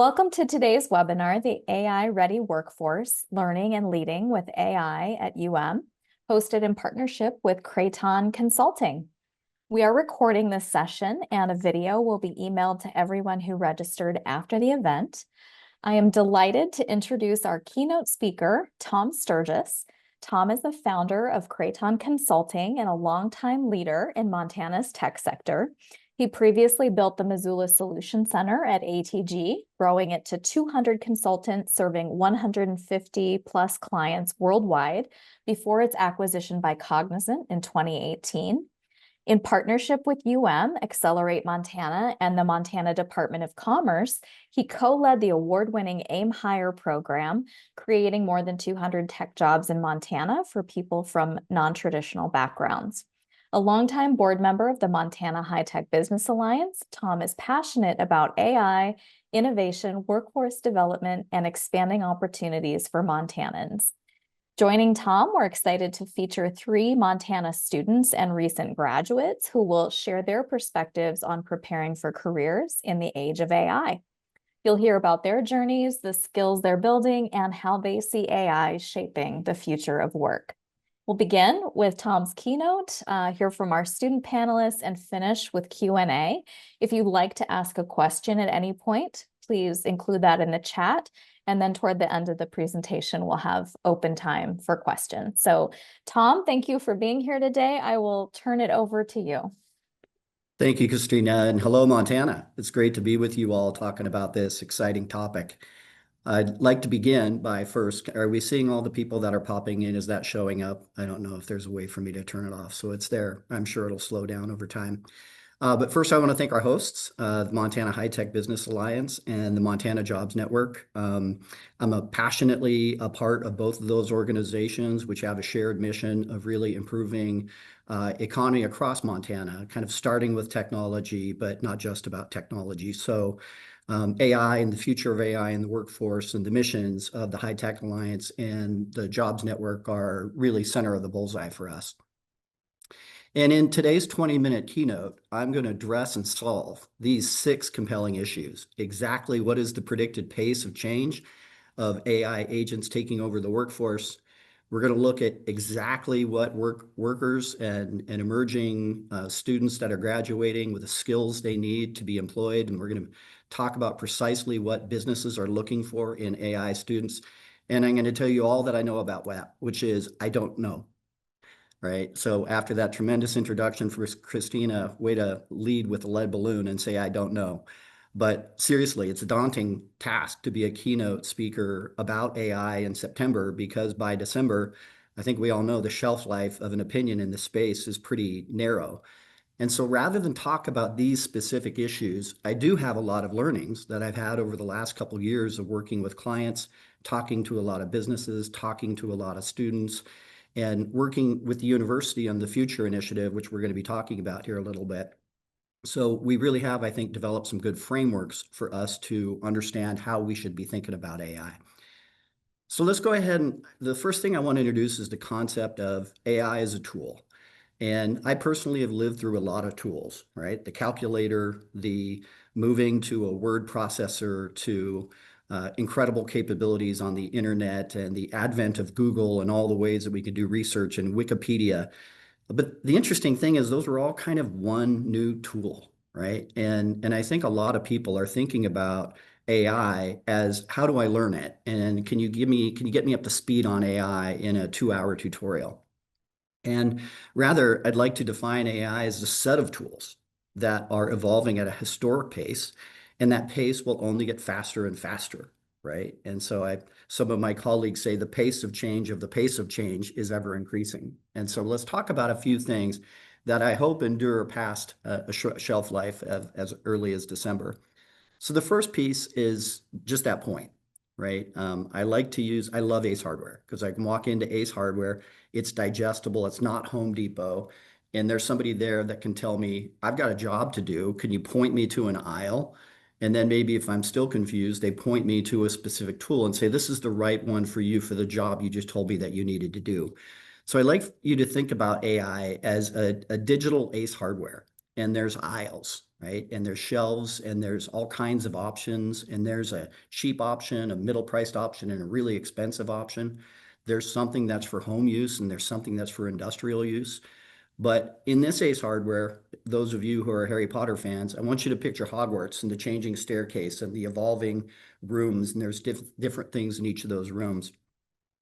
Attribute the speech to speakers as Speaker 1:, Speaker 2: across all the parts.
Speaker 1: Welcome to today's webinar, the AI Ready Workforce, Learning and Leading with AI at hosted in partnership with Craton Consulting. We are recording this session and a video will be emailed to everyone who registered after the event. I am delighted to introduce our keynote speaker, Tom Sturgis. Tom is the founder of Craton Consulting and a longtime leader in Montana's tech sector. He previously built the Missoula Solution Center at ATG, growing it to 200 consultants serving 150 plus clients worldwide before its acquisition by Cognizant in 2018. In partnership with Accelerate Montana, and the Montana Department of Commerce, he co-led the award-winning AIM Hire program, creating more than 200 tech jobs in Montana for people from non-traditional backgrounds. A longtime board member of the Montana High Tech Business Alliance, Tom is passionate about AI, innovation, workforce development, and expanding opportunities for Montanans. Joining Tom, we're excited to feature 3 Montana students and recent graduates who will share their perspectives on preparing for careers in the age of AI. You'll hear about their journeys, the skills they're building, and how they see AI shaping the future of work. We'll begin with Tom's keynote, hear from our student panelists, and finish with Q&A. If you'd like to ask a question at any point, please include that in the chat. And then toward the end of the presentation, we'll have open time for questions. So Tom, thank you for being here today. I will turn it over to you.
Speaker 2: Thank you, Christina, and hello, Montana. It's great to be with you all talking about this exciting topic. I'd like to begin by first, are we seeing all the people that are popping in? Is that showing up? I don't know if there's a way for me to turn it off. So it's there. I'm sure it'll slow down over time. But first, I want to thank our hosts, the Montana High Tech Business Alliance and the Montana Jobs Network. I'm passionately a part of both of those organizations, which have a shared mission of really improving economy across Montana, kind of starting with technology, but not just about technology. So AI and the future of AI in the workforce and the missions of the High Tech Alliance and the Jobs Network are really center of the bullseye for us. And in today's 20-minute keynote, I'm going to address and solve these 6 compelling issues. Exactly what is the predicted pace of change of AI agents taking over the workforce? We're going to look at exactly what workers and emerging students that are graduating with the skills they need to be employed. And we're going to talk about precisely what businesses are looking for in AI students. And I'm going to tell you all that I know about that, which is I don't know. Right. So after that tremendous introduction for Christina, way to lead with a lead balloon and say, I don't know. But seriously, it's a daunting task to be a keynote speaker about AI in September, because by December, I think we all know the shelf life of an opinion in the space is pretty narrow. And so rather than talk about these specific issues, I do have a lot of learnings that I've had over the last couple of years of working with clients, talking to a lot of businesses, talking to a lot of students, and working with the university on the Future Initiative, which we're going to be talking about here a little bit. So we really have, I think, developed some good frameworks for us to understand how we should be thinking about AI. So let's go ahead, and the first thing I want to introduce is the concept of AI as a tool. And I personally have lived through a lot of tools, right? The calculator, the moving to a word processor, to incredible capabilities on the internet, and the advent of Google and all the ways that we could do research, and Wikipedia. But the interesting thing is those were all kind of one new tool, right? And I think a lot of people are thinking about AI as, how do I learn it? And can you get me up to speed on AI in a 2-hour tutorial? And rather, I'd like to define AI as a set of tools that are evolving at a historic pace, and that pace will only get faster and faster, right? And so some of my colleagues say the pace of change is ever increasing. And so let's talk about a few things that I hope endure past a shelf life as early as December. So the first piece is just that point, right? I love Ace Hardware, because I can walk into Ace Hardware, it's digestible, it's not Home Depot, and there's somebody there that can tell me, I've got a job to do, can you point me to an aisle? And then maybe if I'm still confused, they point me to a specific tool and say, this is the right one for you for the job you just told me that you needed to do. So I'd like you to think about AI as a digital Ace Hardware, and there's aisles. right? And there's shelves and there's all kinds of options. And there's a cheap option, a middle priced option, and a really expensive option. There's something that's for home use and there's something that's for industrial use. But in this Ace Hardware, those of you who are Harry Potter fans, I want you to picture Hogwarts and the changing staircase and the evolving rooms, and there's different things in each of those rooms.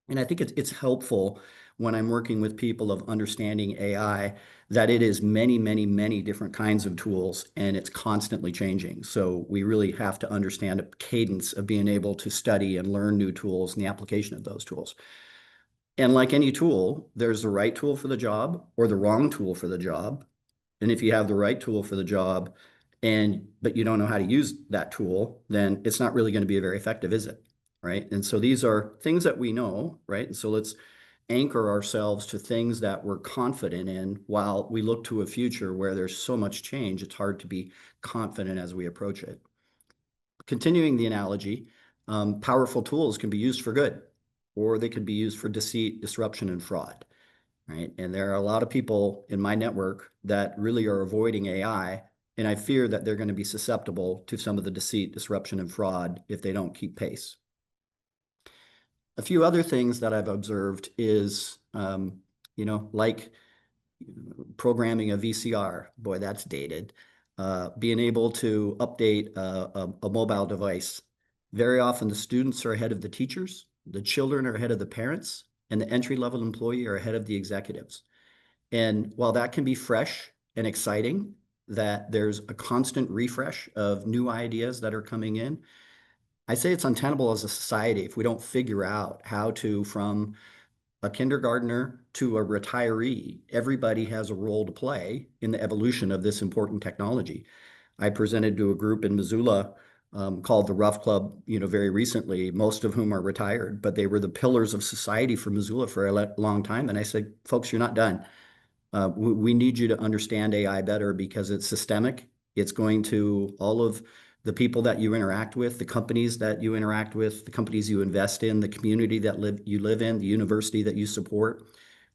Speaker 2: And I think it's helpful when I'm working with people of understanding AI that it is many, many, many different kinds of tools and it's constantly changing. So we really have to understand a cadence of being able to study and learn new tools and the application of those tools. And like any tool, there's the right tool for the job or the wrong tool for the job. And if you have the right tool for the job but you don't know how to use that tool, then it's not really going to be very effective, is it? Right. And so these are things that we know, right? And so let's anchor ourselves to things that we're confident in while we look to a future where there's so much change, it's hard to be confident as we approach it. Continuing the analogy, powerful tools can be used for good, or they can be used for deceit, disruption, and fraud, right? And there are a lot of people in my network that really are avoiding AI, and I fear that they're going to be susceptible to some of the deceit, disruption, and fraud if they don't keep pace. A few other things that I've observed is, like programming a VCR, boy, that's dated. Being able to update a mobile device. Very often the students are ahead of the teachers, the children are ahead of the parents, and the entry-level employee are ahead of the executives. And while that can be fresh and exciting, that there's a constant refresh of new ideas that are coming in, I say it's untenable as a society if we don't figure out how to, from a kindergartner to a retiree, everybody has a role to play in the evolution of this important technology. I presented to a group in Missoula called the Rough Club, very recently, most of whom are retired, but they were the pillars of society for Missoula for a long time. And I said, folks, you're not done. We need you to understand AI better because it's systemic. It's going to all of the people that you interact with, the companies that you interact with, the companies you invest in, the community that you live in, the university that you support.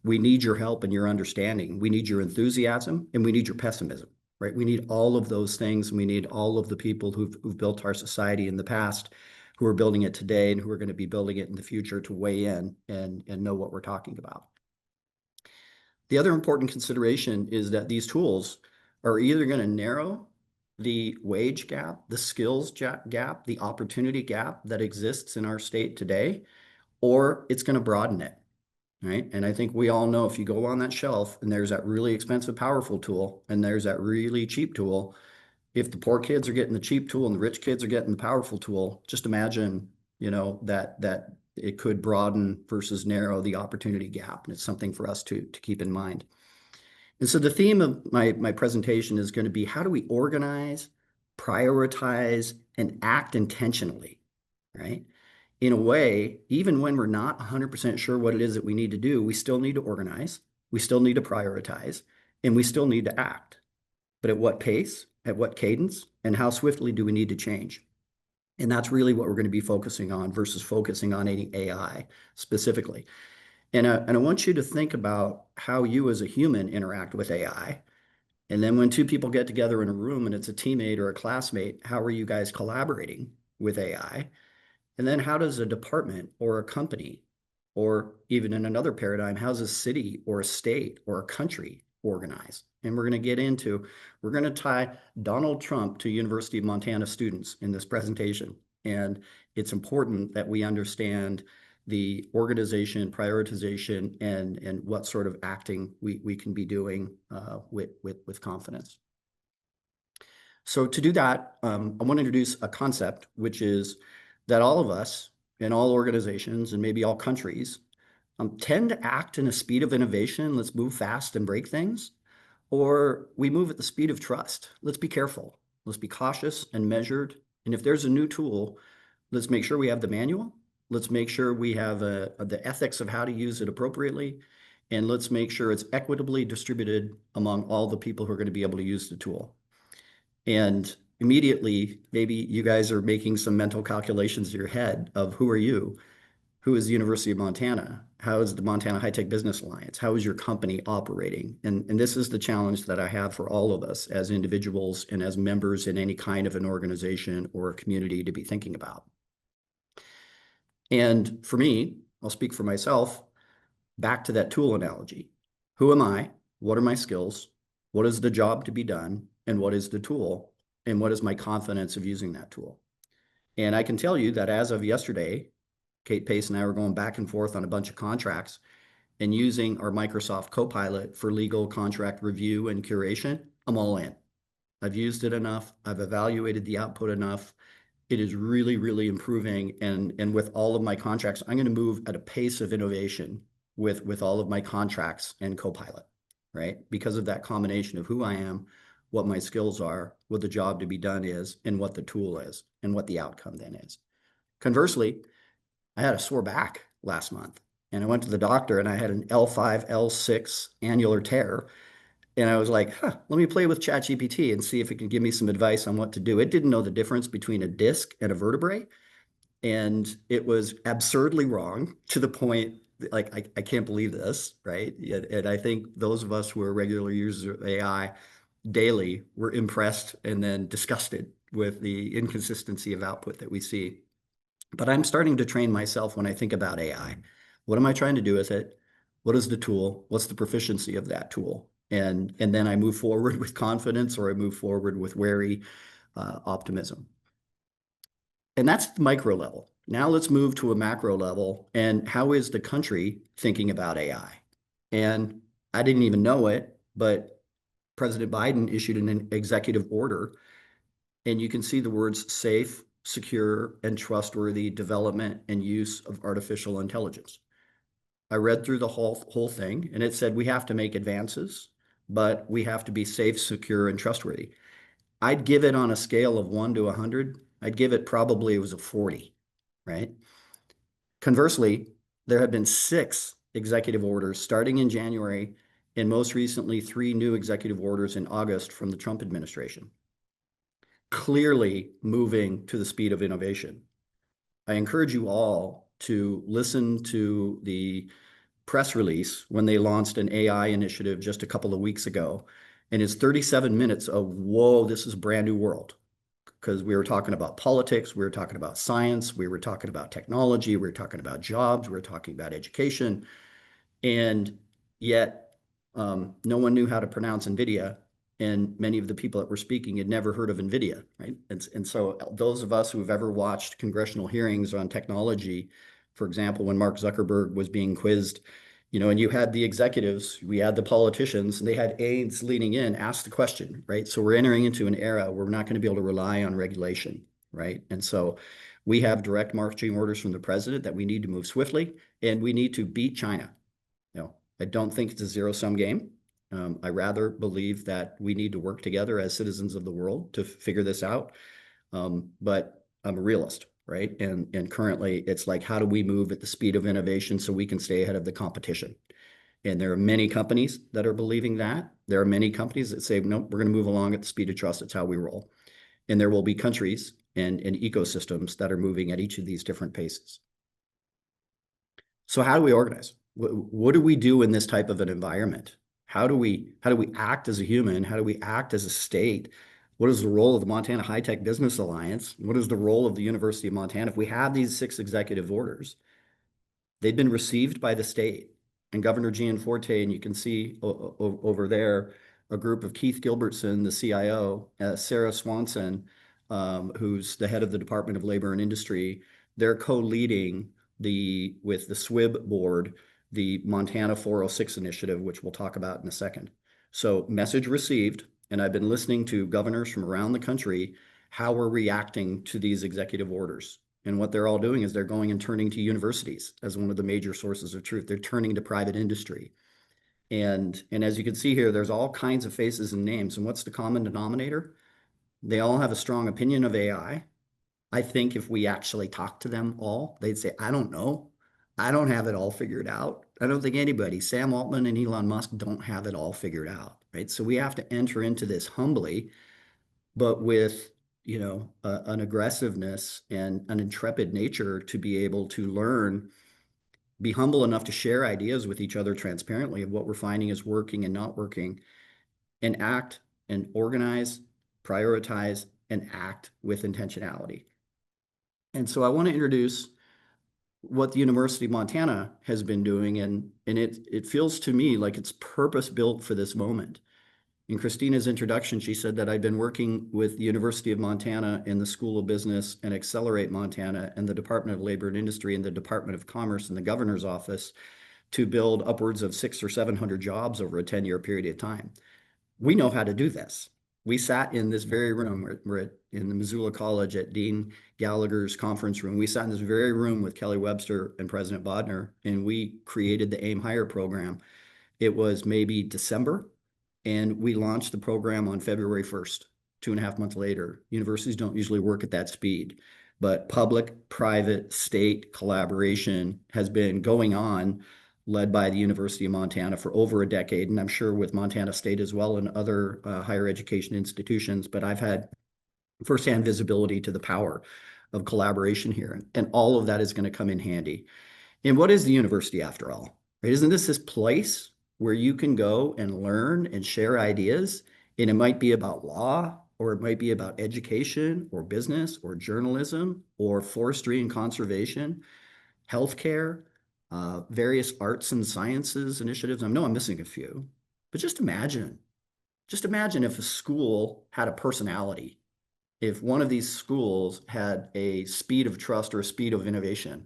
Speaker 2: We need your help and your understanding. We need your enthusiasm and we need your pessimism, right? We need all of those things. And we need all of the people who've built our society in the past, who are building it today, and who are going to be building it in the future to weigh in and know what we're talking about. The other important consideration is that these tools are either going to narrow the wage gap, the skills gap, the opportunity gap that exists in our state today, or it's going to broaden it, right? And I think we all know if you go on that shelf and there's that really expensive, powerful tool, and there's that really cheap tool, if the poor kids are getting the cheap tool and the rich kids are getting the powerful tool, just imagine, that it could broaden versus narrow the opportunity gap. And it's something for us to keep in mind. And so the theme of my presentation is going to be how do we organize, prioritize, and act intentionally, right? In a way, even when we're not 100% sure what it is that we need to do, we still need to organize, we still need to prioritize, and we still need to act. But at what pace, at what cadence, and how swiftly do we need to change? And that's really what we're going to be focusing on versus focusing on any AI specifically. And I want you to think about how you as a human interact with AI. And then when two people get together in a room and it's a teammate or a classmate, how are you guys collaborating with AI? And then how does a department or a company, or even in another paradigm, how's a city or a state or a country organize? And we're going to tie Donald Trump to University of Montana students in this presentation. And it's important that we understand the organization, prioritization, and what sort of acting we can be doing with confidence. So to do that, I want to introduce a concept, which is that all of us in all organizations and maybe all countries tend to act in a speed of innovation. Let's move fast and break things. Or we move at the speed of trust. Let's be careful. Let's be cautious and measured. And if there's a new tool, let's make sure we have the manual. Let's make sure we have the ethics of how to use it appropriately. And let's make sure it's equitably distributed among all the people who are going to be able to use the tool. And immediately, maybe you guys are making some mental calculations in your head of who are you? Who is the University of Montana? How is the Montana High Tech Business Alliance? How is your company operating? And this is the challenge that I have for all of us as individuals and as members in any kind of an organization or a community to be thinking about. And for me, I'll speak for myself, back to that tool analogy. Who am I? What are my skills? What is the job to be done? And what is the tool? And what is my confidence of using that tool? And I can tell you that as of yesterday, Kate Pace and I were going back and forth on a bunch of contracts and using our Microsoft Copilot for legal contract review and curation. I'm all in. I've used it enough. I've evaluated the output enough. It is really, really improving. And with all of my contracts, I'm going to move at a pace of innovation with all of my contracts and Copilot, right? Because of that combination of who I am, what my skills are, what the job to be done is, and what the tool is, and what the outcome then is. Conversely, I had a sore back last month, and I went to the doctor and I had an L5, L6 annular tear. And I was like, let me play with ChatGPT and see if it can give me some advice on what to do. It didn't know the difference between a disc and a vertebrae. And it was absurdly wrong to the point, like, I can't believe this, right? And I think those of us who are regular users of AI daily were impressed and then disgusted with the inconsistency of output that we see. But I'm starting to train myself when I think about AI. What am I trying to do with it? What is the tool? What's the proficiency of that tool? And then I move forward with confidence, or I move forward with wary optimism. And that's the micro level. Now let's move to a macro level. And how is the country thinking about AI? And I didn't even know it, but President Biden issued an executive order, and you can see the words safe, secure, and trustworthy development and use of artificial intelligence. I read through the whole thing, and it said we have to make advances, but we have to be safe, secure, and trustworthy. I'd give it on a scale of 1 to 100. I'd give it probably, it was a 40, right? Conversely, there have been 6 executive orders starting in January, and most recently 3 new executive orders in August from the Trump administration, clearly moving to the speed of innovation. I encourage you all to listen to the press release when they launched an AI initiative just a couple of weeks ago. And it's 37 minutes of, whoa, this is a brand new world. Because we were talking about politics, we were talking about science, we were talking about technology, we were talking about jobs, we were talking about education. And yet no one knew how to pronounce NVIDIA. And many of the people that were speaking had never heard of NVIDIA, right? And so those of us who have ever watched congressional hearings on technology, for example, when Mark Zuckerberg was being quizzed, and you had the executives, we had the politicians, and they had aides leaning in, ask the question, right? So we're entering into an era where we're not going to be able to rely on regulation, right? And so we have direct marching orders from the president that we need to move swiftly, and we need to beat China. I don't think it's a zero-sum game. I rather believe that we need to work together as citizens of the world to figure this out. But I'm a realist, right? And currently it's like, how do we move at the speed of innovation so we can stay ahead of the competition? And there are many companies that are believing that. There are many companies that say, no, we're going to move along at the speed of trust. It's how we roll. And there will be countries and ecosystems that are moving at each of these different paces. So how do we organize? What do we do in this type of an environment? How do we act as a human? How do we act as a state? What is the role of the Montana High Tech Business Alliance? What is the role of the University of Montana? If we have these 6 executive orders, they've been received by the state. And Governor Gianforte, and you can see over there, a group of Keith Gilbertson, the CIO, Sarah Swanson, who's the head of the Department of Labor and Industry, they're co-leading with the SWIB board, the Montana 406 initiative, which we'll talk about in a second. So message received, and I've been listening to governors from around the country, how we're reacting to these executive orders. And what they're all doing is they're going and turning to universities as one of the major sources of truth. They're turning to private industry. And as you can see here, there's all kinds of faces and names. And what's the common denominator? They all have a strong opinion of AI. I think if we actually talk to them all, they'd say, I don't know. I don't have it all figured out. I don't think anybody, Sam Altman and Elon Musk, don't have it all figured out, right? So we have to enter into this humbly, but with an aggressiveness and an intrepid nature to be able to learn be humble enough to share ideas with each other transparently of what we're finding is working and not working, and act and organize, prioritize, and act with intentionality. And so I want to introduce what the University of Montana has been doing, and it feels to me like it's purpose built for this moment. In Christina's introduction, she said that I've been working with the University of Montana in the School of Business and Accelerate Montana and the Department of Labor and Industry and the Department of Commerce and the Governor's Office to build upwards of 600 or 700 jobs over a 10-year period of time. We know how to do this. We sat in this very room. We're in the Missoula College at Dean Gallagher's conference room. We sat in this very room with Kelly Webster and President Bodner, and we created the AIM Hire program. It was maybe December, and we launched the program on February 1st, 2.5 months later. Universities don't usually work at that speed, but public, private, state collaboration has been going on, led by the University of Montana for over a decade, and I'm sure with Montana State as well and other higher education institutions. But I've had firsthand visibility to the power of collaboration here, and all of that is going to come in handy. And what is the university after all? Right? Isn't this place where you can go and learn and share ideas? And it might be about law, or it might be about education or business or journalism or forestry and conservation, healthcare, various arts and sciences initiatives. I know I'm missing a few, but just imagine if a school had a personality, if one of these schools had a speed of trust or a speed of innovation.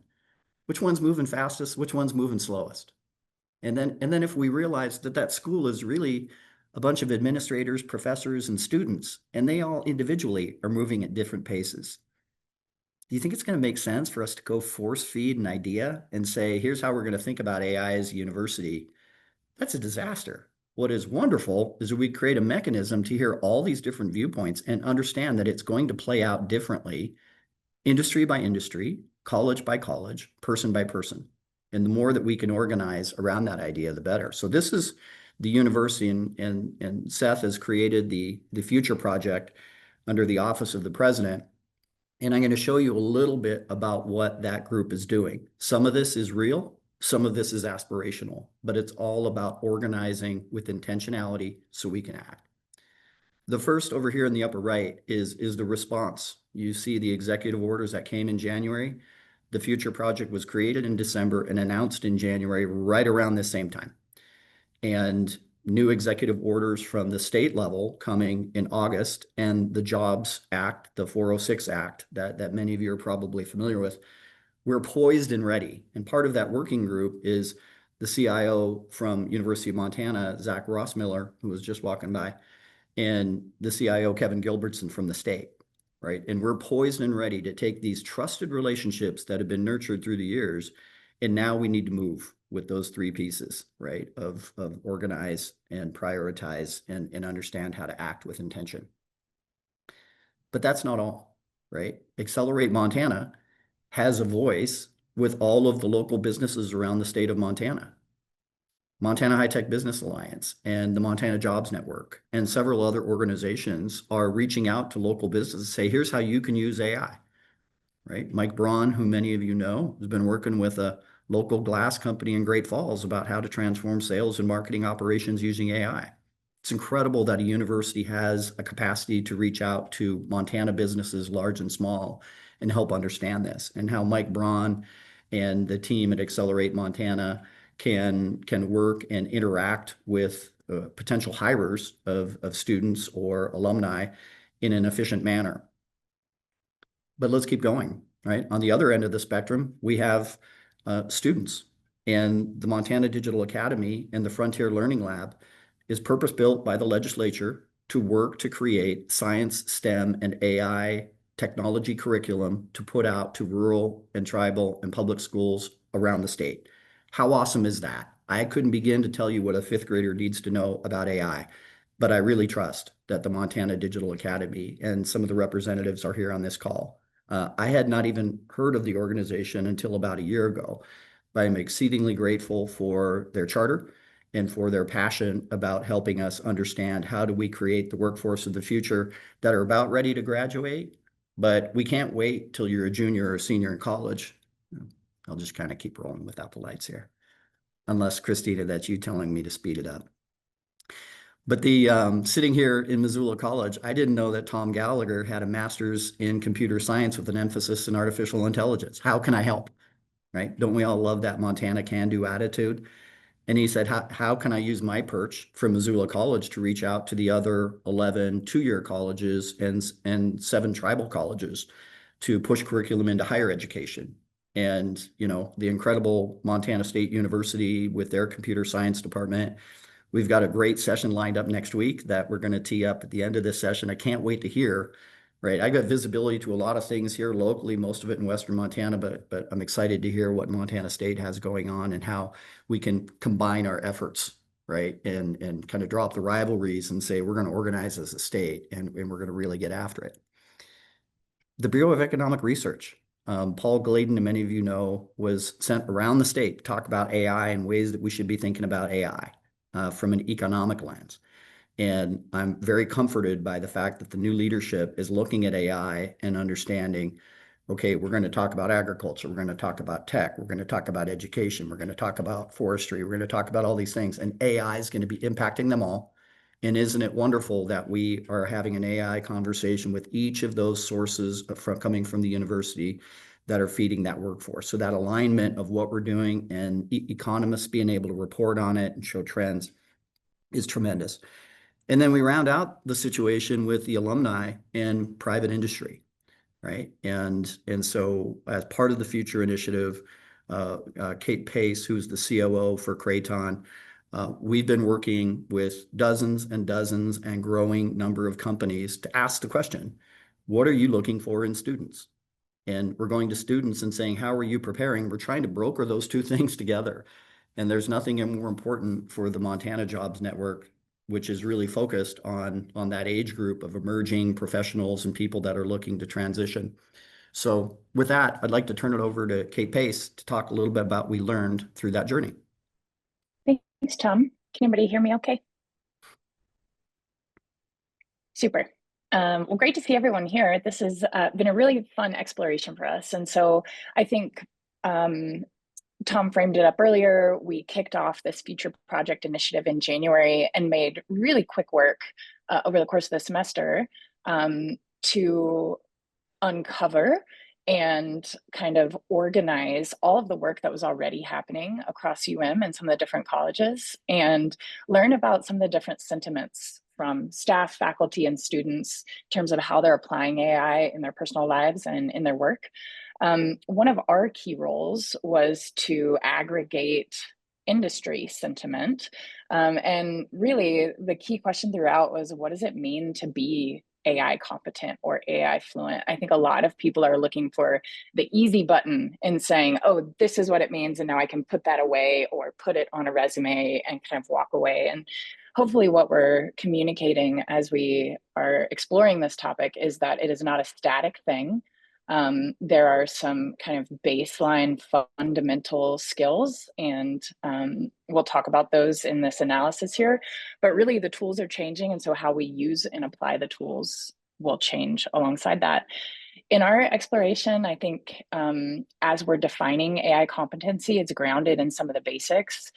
Speaker 2: Which one's moving fastest? Which one's moving slowest? And then if we realize that that school is really a bunch of administrators, professors, and students, and they all individually are moving at different paces. Do you think it's going to make sense for us to go force feed an idea and say, here's how we're going to think about AI as a university? That's a disaster. What is wonderful is that we create a mechanism to hear all these different viewpoints and understand that it's going to play out differently, industry by industry, college by college, person by person. And the more that we can organize around that idea, the better. So this is the university, and Seth has created the Future Project under the Office of the President. And I'm going to show you a little bit about what that group is doing. Some of this is real, some of this is aspirational, but it's all about organizing with intentionality so we can act. The first over here in the upper right is the response. You see the executive orders that came in January. The Future Project was created in December and announced in January, right around the same time. And new executive orders from the state level coming in August, and the Jobs Act, the 406 Act that many of you are probably familiar with. We're poised and ready. And part of that working group is the CIO from University of Montana, Zach Rossmiller, who was just walking by, and the CIO, Kevin Gilbertson from the state, right? And we're poised and ready to take these trusted relationships that have been nurtured through the years, and now we need to move with those three pieces, right? Of organize and prioritize and understand how to act with intention. But that's not all, right? Accelerate Montana has a voice with all of the local businesses around the state of Montana. Montana High Tech Business Alliance and the Montana Jobs Network and several other organizations are reaching out to local businesses to say, here's how you can use AI, right? Mike Braun, who many of you know, has been working with a local glass company in Great Falls about how to transform sales and marketing operations using AI. It's incredible that a university has a capacity to reach out to Montana businesses, large and small, and help understand this, and how Mike Braun and the team at Accelerate Montana can work and interact with potential hires of students or alumni in an efficient manner. But let's keep going, right? On the other end of the spectrum, we have students, and the Montana Digital Academy and the Frontier Learning Lab is purpose-built by the legislature to work to create science, STEM, and AI technology curriculum to put out to rural and tribal and public schools around the state. How awesome is that? I couldn't begin to tell you what a fifth grader needs to know about AI, but I really trust that the Montana Digital Academy and some of the representatives are here on this call. I had not even heard of the organization until about a year ago, but I'm exceedingly grateful for their charter and for their passion about helping us understand how do we create the workforce of the future that are about ready to graduate, but we can't wait till you're a junior or a senior in college. I'll just kind of keep rolling without the lights here. Unless, Christina, that's you telling me to speed it up. But the sitting here in Missoula College, I didn't know that Tom Gallagher had a master's in computer science with an emphasis in artificial intelligence. How can I help? Right? Don't we all love that Montana can-do attitude? And he said, how can I use my perch from Missoula College to reach out to the other 11 two-year colleges and 7 tribal colleges to push curriculum into higher education? And, you know, the incredible Montana State University with their computer science department. We've got a great session lined up next week that we're going to tee up at the end of this session. I can't wait to hear, right? I got visibility to a lot of things here locally, most of it in Western Montana, but I'm excited to hear what Montana State has going on and how we can combine our efforts, right? And kind of drop the rivalries and say, we're going to organize as a state and we're going to really get after it. The Bureau of Economic Research, Paul Gladen, and many of you know, was sent around the state to talk about AI and ways that we should be thinking about AI from an economic lens. And I'm very comforted by the fact that the new leadership is looking at AI and understanding, okay, we're going to talk about agriculture, we're going to talk about tech, we're going to talk about education, we're going to talk about forestry, we're going to talk about all these things, and AI is going to be impacting them all. And isn't it wonderful that we are having an AI conversation with each of those sources coming from the university that are feeding that workforce? So that alignment of what we're doing and economists being able to report on it and show trends is tremendous. And then we round out the situation with the alumni and private industry, right? And so as part of the Future Initiative, Kate Pace, who's the COO for Craton, we've been working with dozens and dozens and growing number of companies to ask the question, what are you looking for in students? And we're going to students and saying, how are you preparing? We're trying to broker those two things together. And there's nothing more important for the Montana Jobs Network, which is really focused on that age group of emerging professionals and people that are looking to transition. So with that, I'd like to turn it over to Kate Pace to talk a little bit about what we learned through that journey.
Speaker 3: Thanks, Tom. Can anybody hear me okay? Super. Well, great to see everyone here. This has been a really fun exploration for us. And so I think Tom framed it up earlier. We kicked off this future project initiative in January and made really quick work over the course of the semester to uncover and kind of organize all of the work that was already happening across and some of the different colleges and learn about some of the different sentiments from staff, faculty, and students in terms of how they're applying AI in their personal lives and in their work. One of our key roles was to aggregate industry sentiment. And really the key question throughout was, what does it mean to be AI competent or AI fluent? I think a lot of people are looking for the easy button and saying, oh, this is what it means. And now I can put that away or put it on a resume and kind of walk away. And hopefully what we're communicating as we are exploring this topic is that it is not a static thing. There are some kind of baseline fundamental skills, and we'll talk about those in this analysis here, but really the tools are changing, and so how we use and apply the tools will change alongside that. In our exploration, I think as we're defining AI competency, it's grounded in some of the basics.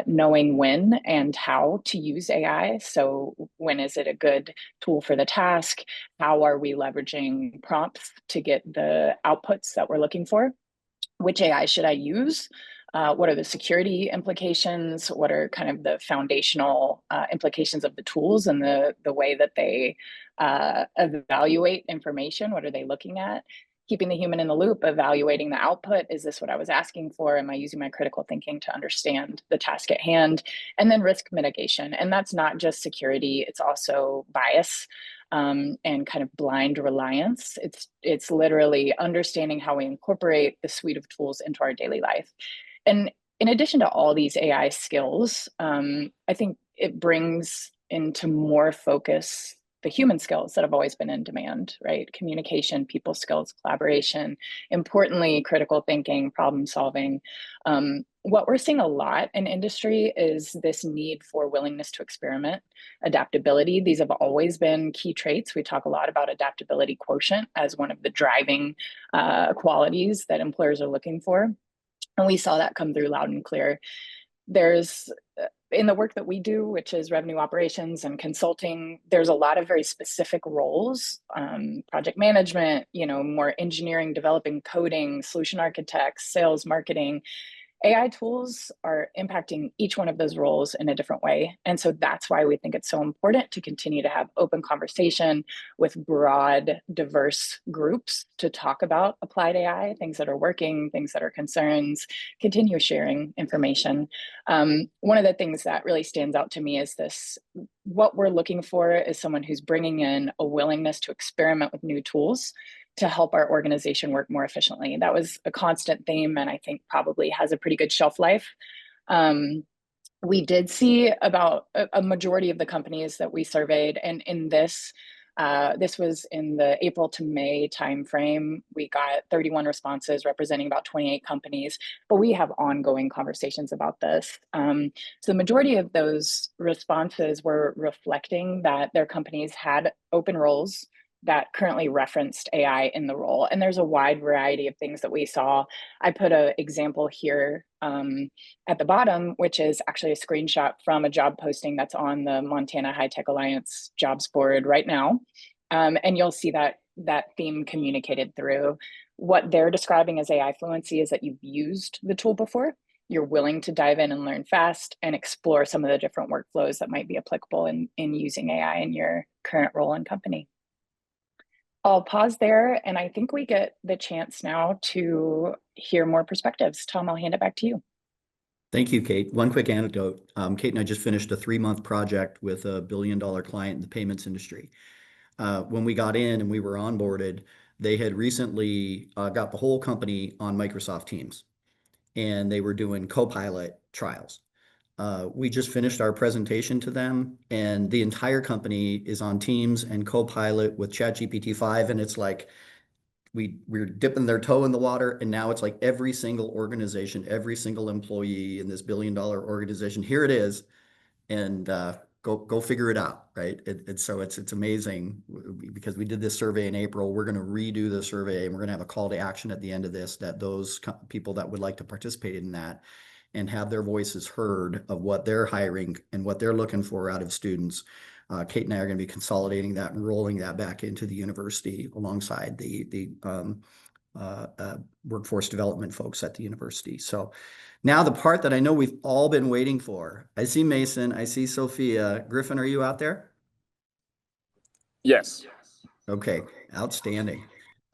Speaker 3: Knowing when and how to use AI. So when is it a good tool for the task? How are we leveraging prompts to get the outputs that we're looking for? Which AI should I use? What are the security implications? What are kind of the foundational implications of the tools and the way that they evaluate information? What are they looking at? Keeping the human in the loop, evaluating the output. Is this what I was asking for? Am I using my critical thinking to understand the task at hand? And then risk mitigation. And that's not just security, it's also bias and kind of blind reliance. It's literally understanding how we incorporate the suite of tools into our daily life. And in addition to all these AI skills, I think it brings into more focus the human skills that have always been in demand, right? Communication, people skills, collaboration, importantly, critical thinking, problem solving. What we're seeing a lot in industry is this need for willingness to experiment, adaptability. These have always been key traits. We talk a lot about adaptability quotient as one of the driving qualities that employers are looking for. And we saw that come through loud and clear. There's in the work that we do, which is revenue operations and consulting, there's a lot of very specific roles, project management, more engineering, developing, coding, solution architects, sales, marketing. AI tools are impacting each one of those roles in a different way. And so that's why we think it's so important to continue to have open conversation with broad, diverse groups to talk about applied AI, things that are working, things that are concerns, continue sharing information. One of the things that really stands out to me is this: what we're looking for is someone who's bringing in a willingness to experiment with new tools to help our organization work more efficiently. That was a constant theme, and I think probably has a pretty good shelf life. We did see about a majority of the companies that we surveyed, and in this was in the April to May timeframe. We got 31 responses representing about 28 companies, but we have ongoing conversations about this. So the majority of those responses were reflecting that their companies had open roles that currently referenced AI in the role. And there's a wide variety of things that we saw. I put an example here at the bottom, which is actually a screenshot from a job posting that's on the Montana High Tech Alliance jobs board right now. And you'll see that theme communicated through. What they're describing as AI fluency is that you've used the tool before, you're willing to dive in and learn fast and explore some of the different workflows that might be applicable in using AI in your current role and company. I'll pause there, and I think we get the chance now to hear more perspectives. Tom, I'll hand it back to you.
Speaker 2: Thank you, Kate. One quick anecdote. Kate and I just finished a 3-month project with a billion-dollar client in the payments industry. When we got in and we were onboarded, they had recently got the whole company on Microsoft Teams, and they were doing Copilot trials. We just finished our presentation to them, and the entire company is on Teams and Copilot with ChatGPT 5, and it's like we're dipping their toe in the water, and now it's like every single organization, every single employee in this billion-dollar organization, here it is, and go figure it out, right? So it's amazing because we did this survey in April. We're going to redo the survey, and we're going to have a call to action at the end of this that those people that would like to participate in that and have their voices heard of what they're hiring and what they're looking for out of students. Kate and I are going to be consolidating that and rolling that back into the university alongside the workforce development folks at the university. So now the part that I know we've all been waiting for. I see Mason, I see Sophia. Griffin, are you out there?
Speaker 4: Yes.
Speaker 2: Okay, outstanding.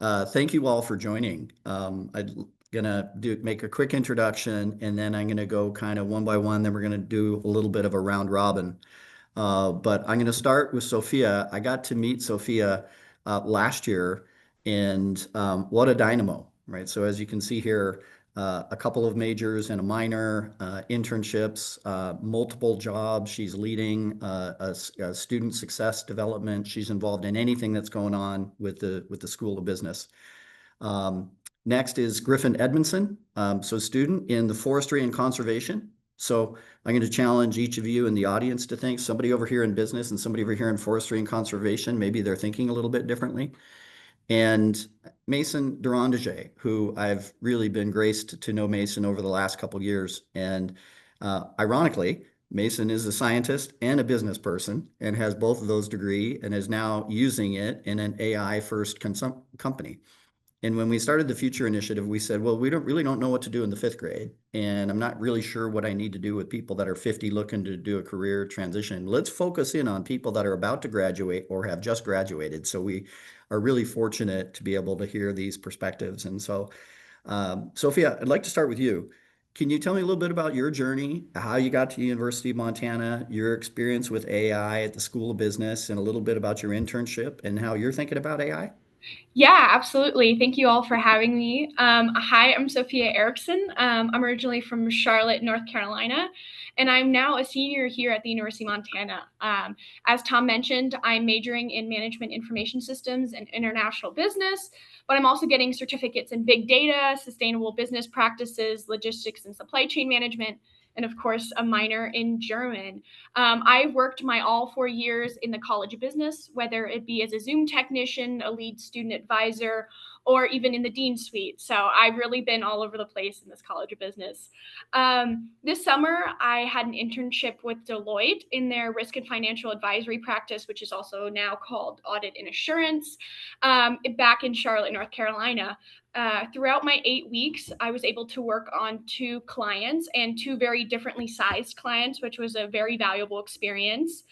Speaker 2: Thank you all for joining. I'd gonna make a quick introduction, and then I'm gonna go kind of one by one. Then we're gonna do a little bit of a round robin. But I'm gonna start with Sophia. I got to meet Sophia last year, and what a dynamo, right? So as you can see here, a couple of majors and a minor, internships, multiple jobs. She's leading a student success development. She's involved in anything that's going on with the School of Business. Next is Griffin Edmondson, so student in the forestry and conservation. So I'm going to challenge each of you in the audience to think, somebody over here in business and somebody over here in forestry and conservation, maybe they're thinking a little bit differently. And Mason Durandage, who I've really been graced to know Mason over the last couple of years. And ironically, Mason is a scientist and a business person and has both of those degrees and is now using it in an AI first company. And when we started the Future Initiative, we said, well, we really don't know what to do in the 5th grade. And I'm not really sure what I need to do with people that are 50 looking to do a career transition. Let's focus in on people that are about to graduate or have just graduated. So we are really fortunate to be able to hear these perspectives. And so, Sophia, I'd like to start with you. Can you tell me a little bit about your journey, how you got to the University of Montana, your experience with AI at the School of Business, and a little bit about your internship and how you're thinking about AI?
Speaker 5: Yeah, absolutely. Thank you all for having me. Hi, I'm Sophia Erickson. I'm originally from Charlotte, North Carolina, and I'm now a senior here at the University of Montana. As Tom mentioned, I'm majoring in management information systems and international business, but I'm also getting certificates in big data, sustainable business practices, logistics and supply chain management, and of course, a minor in German. I worked my all 4 years in the College of Business, whether it be as a Zoom technician, a lead student advisor, or even in the Dean Suite. So I've really been all over the place in this College of Business. This summer, I had an internship with Deloitte in their risk and financial advisory practice, which is also now called Audit and Assurance, back in Charlotte, North Carolina. Throughout my 8 weeks, I was able to work on 2 clients and 2 very differently sized clients, which was a very valuable experience.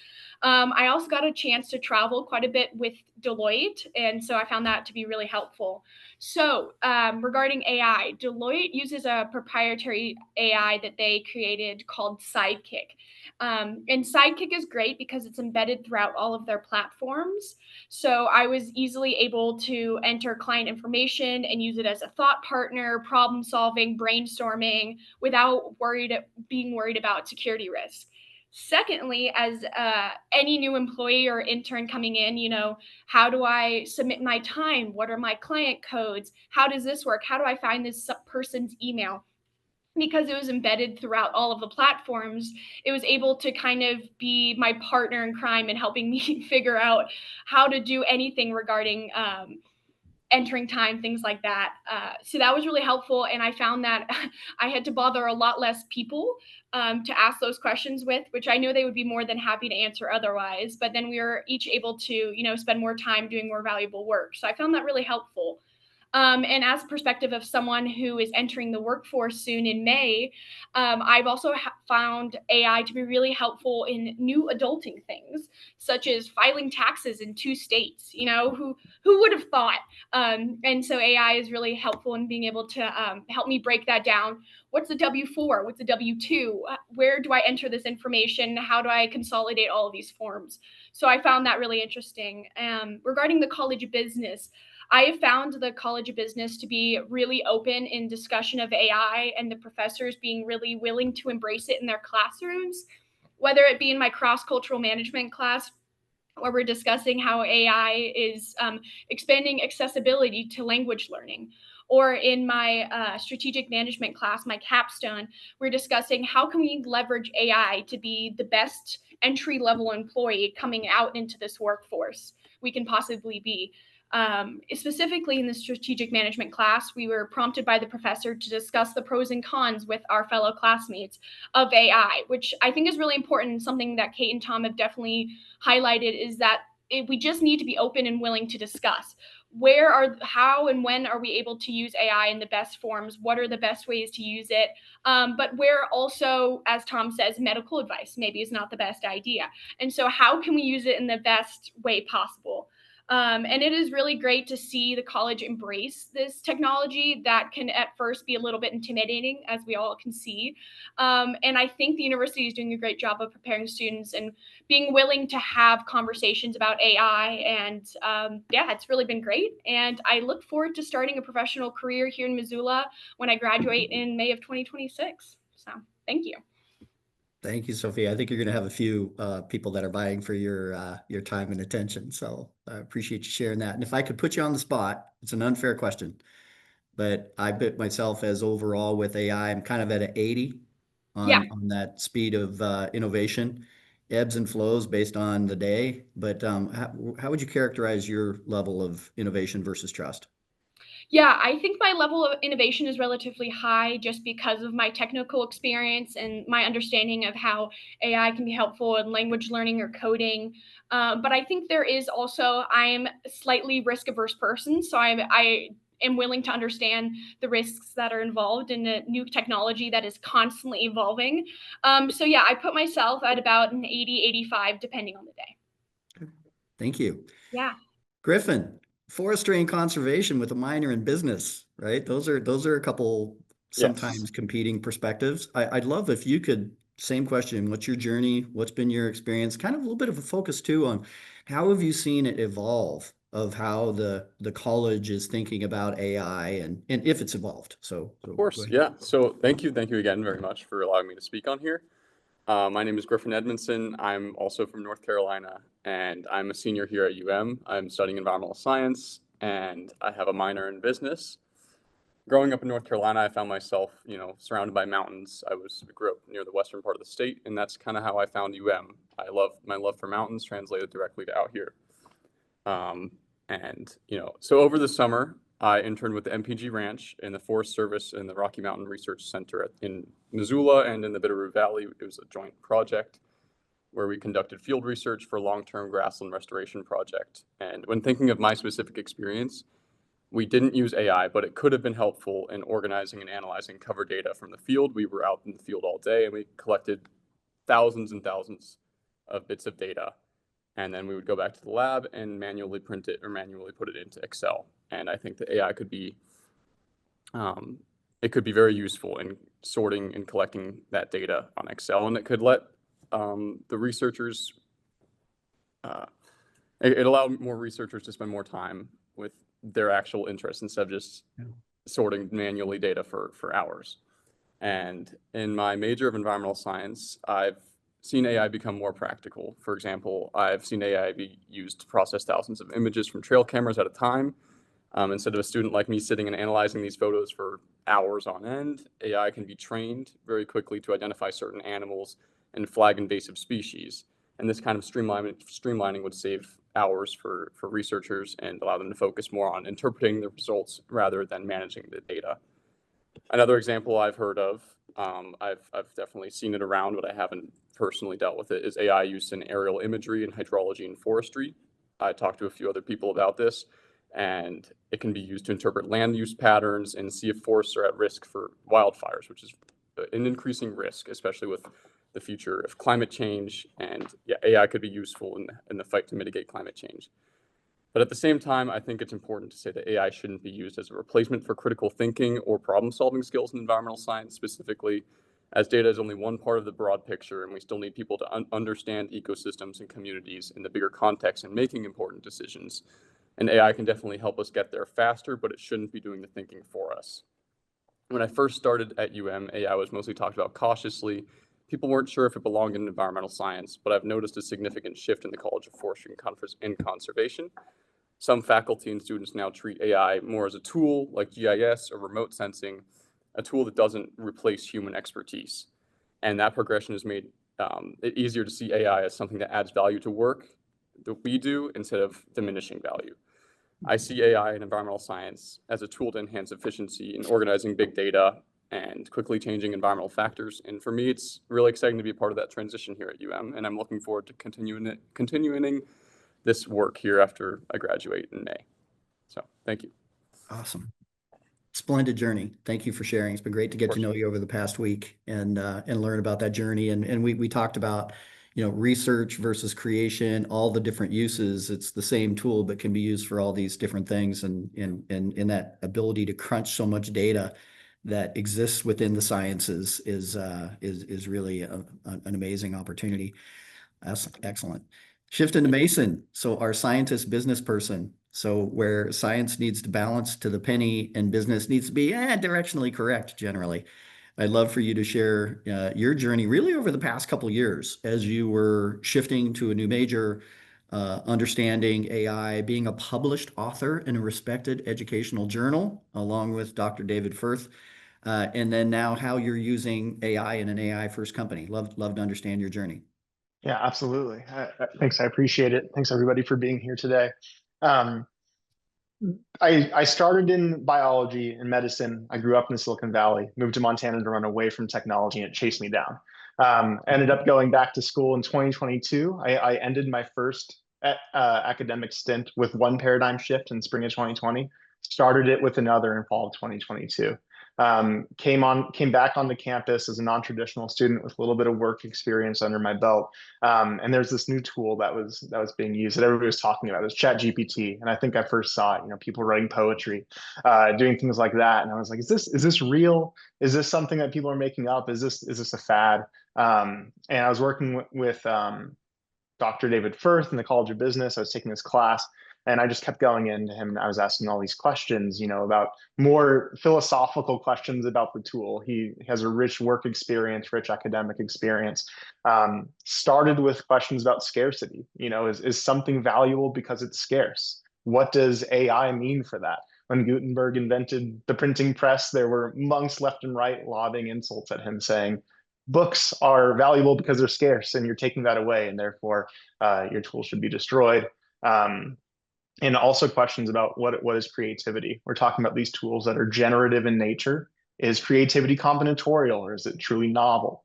Speaker 5: I also got a chance to travel quite a bit with Deloitte, and so I found that to be really helpful. So regarding AI, Deloitte uses a proprietary AI that they created called Sidekick. And Sidekick is great because it's embedded throughout all of their platforms. So I was easily able to enter client information and use it as a thought partner, problem solving, brainstorming, without being worried about security risk. Secondly, as any new employee or intern coming in, how do I submit my time? What are my client codes? How does this work? How do I find this person's email? Because it was embedded throughout all of the platforms, it was able to kind of be my partner in crime in helping me figure out how to do anything regarding entering time, things like that. So that was really helpful. And I found that I had to bother a lot less people to ask those questions with, which I know they would be more than happy to answer otherwise. But then we were each able to, spend more time doing more valuable work. So I found that really helpful. And as a perspective of someone who is entering the workforce soon in May, I've also found AI to be really helpful in new adulting things, such as filing taxes in 2 states. Who would have thought? And so AI is really helpful in being able to help me break that down. What's a W-4? What's a W-2? Where do I enter this information? How do I consolidate all of these forms? So I found that really interesting. Regarding the College of Business, I have found the College of Business to be really open in discussion of AI, and the professors being really willing to embrace it in their classrooms, whether it be in my cross-cultural management class, where we're discussing how AI is expanding accessibility to language learning, or in my strategic management class, my capstone, we're discussing how can we leverage AI to be the best entry-level employee coming out into this workforce we can possibly be. Specifically in the strategic management class, we were prompted by the professor to discuss the pros and cons with our fellow classmates of AI, which I think is really important. Something that Kate and Tom have definitely highlighted is that we just need to be open and willing to discuss how and when are we able to use AI in the best forms? What are the best ways to use it? But where also, as Tom says, medical advice maybe is not the best idea. And so how can we use it in the best way possible? And it is really great to see the college embrace this technology that can at first be a little bit intimidating, as we all can see. And I think the university is doing a great job of preparing students and being willing to have conversations about AI. And it's really been great. And I look forward to starting a professional career here in Missoula when I graduate in May of 2026. So thank you.
Speaker 2: Thank you, Sophia. I think you're going to have a few people that are vying for your time and attention. So I appreciate you sharing that. And if I could put you on the spot, it's an unfair question, but I bet myself as overall with AI, I'm kind of at an 80 on that speed of innovation, ebbs and flows based on the day. But how would you characterize your level of innovation versus trust?
Speaker 5: Yeah, I think my level of innovation is relatively high just because of my technical experience and my understanding of how AI can be helpful in language learning or coding. But I think there is also, I am a slightly risk averse person. So I am willing to understand the risks that are involved in a new technology that is constantly evolving. So yeah, I put myself at about an 80, 85, depending on the day.
Speaker 2: Thank you.
Speaker 5: Yeah.
Speaker 2: Griffin, forestry and conservation with a minor in business, right? Those are a couple sometimes competing perspectives. I'd love if you could, same question, what's your journey? What's been your experience? Kind of a little bit of a focus too on how have you seen it evolve of how the college is thinking about AI and if it's evolved. So
Speaker 4: of course, yeah. So thank you again very much for allowing me to speak on here. My name is Griffin Edmondson. I'm also from North Carolina, and I'm a senior here at UM. I'm studying environmental science, and I have a minor in business. growing up in North Carolina, I found myself, surrounded by mountains. I grew up near the western part of the state, and that's kind of how I found my love for mountains translated directly to out here. So over the summer, I interned with the MPG Ranch in the Forest Service and the Rocky Mountain Research Center in Missoula and in the Bitterroot Valley. It was a joint project where we conducted field research for a long-term grassland restoration project. And when thinking of my specific experience, we didn't use AI, but it could have been helpful in organizing and analyzing cover data from the field. We were out in the field all day and we collected thousands and thousands of bits of data. And then we would go back to the lab and manually print it or manually put it into Excel. And I think the AI could be very useful in sorting and collecting that data on Excel, and it could let the researchers, it allowed more researchers to spend more time with their actual interests instead of just sorting manually data for hours. And in my major of environmental science, I've seen AI become more practical. For example, I've seen AI be used to process thousands of images from trail cameras at a time. Instead of a student like me sitting and analyzing these photos for hours on end, AI can be trained very quickly to identify certain animals and flag invasive species. And this kind of streamlining would save hours for researchers and allow them to focus more on interpreting the results rather than managing the data. Another example I've heard of, I've definitely seen it around, but I haven't personally dealt with it, is AI used in aerial imagery and hydrology and forestry. I talked to a few other people about this, and it can be used to interpret land use patterns and see if forests are at risk for wildfires, which is an increasing risk, especially with the future of climate change. And yeah, AI could be useful in the fight to mitigate climate change. But at the same time, I think it's important to say that AI shouldn't be used as a replacement for critical thinking or problem-solving skills in environmental science specifically, as data is only one part of the broad picture, and we still need people to understand ecosystems and communities in the bigger context and making important decisions. And AI can definitely help us get there faster, but it shouldn't be doing the thinking for us. When I first started at AI was mostly talked about cautiously. People weren't sure if it belonged in environmental science, but I've noticed a significant shift in the College of Forestry and Conservation. Some faculty and students now treat AI more as a tool like GIS or remote sensing, a tool that doesn't replace human expertise. And that progression has made it easier to see AI as something that adds value to work that we do instead of diminishing value. I see AI in environmental science as a tool to enhance efficiency in organizing big data and quickly changing environmental factors. And for me, it's really exciting to be a part of that transition here at and I'm looking forward to continuing this work here after I graduate in May. So thank you.
Speaker 2: Awesome. Splendid journey. Thank you for sharing. It's been great to get to know you over the past week and learn about that journey. And we talked about, research versus creation, all the different uses. It's the same tool, but can be used for all these different things. And in that ability to crunch so much data that exists within the sciences is really an amazing opportunity. That's excellent. Shift into Mason. So our scientist business person. So where science needs to balance to the penny and business needs to be directionally correct generally. I'd love for you to share your journey really over the past couple of years as you were shifting to a new major, understanding AI, being a published author in a respected educational journal, along with Dr. David Firth, and then now how you're using AI in an AI first company. Love to understand your journey.
Speaker 6: Yeah, absolutely. Thanks. I appreciate it. Thanks everybody for being here today. I started in biology and medicine. I grew up in the Silicon Valley, moved to Montana to run away from technology, and it chased me down. Ended up going back to school in 2022. I ended my first academic stint with one paradigm shift in spring of 2020, started it with another in fall of 2022. Came back onto campus as a non-traditional student with a little bit of work experience under my belt. And there's this new tool that was being used that everybody was talking about. It was ChatGPT. And I think I first saw it, people writing poetry, doing things like that. And I was like, is this real? Is this something that people are making up? Is this a fad? And I was working with Dr. David Firth in the College of Business. I was taking this class. And I just kept going into him and I was asking all these questions, about more philosophical questions about the tool. He has a rich work experience, rich academic experience. Started with questions about scarcity. Is something valuable because it's scarce? What does AI mean for that? when Gutenberg invented the printing press, there were monks left and right lobbing insults at him, saying, books are valuable because they're scarce, and you're taking that away, and therefore your tools should be destroyed. And also questions about what is creativity. We're talking about these tools that are generative in nature. Is creativity combinatorial, or is it truly novel?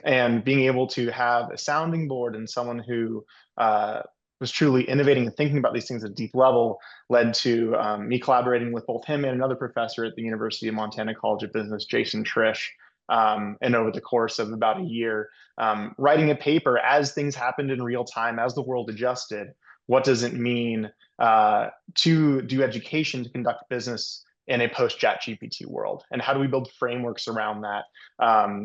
Speaker 6: And being able to have a sounding board and someone who was truly innovating and thinking about these things at a deep level led to me collaborating with both him and another professor at the University of Montana College of Business, Jason Trish, and over the course of about a year, writing a paper as things happened in real time, as the world adjusted. What does it mean to do education, to conduct business in a post-ChatGPT world? And how do we build frameworks around that?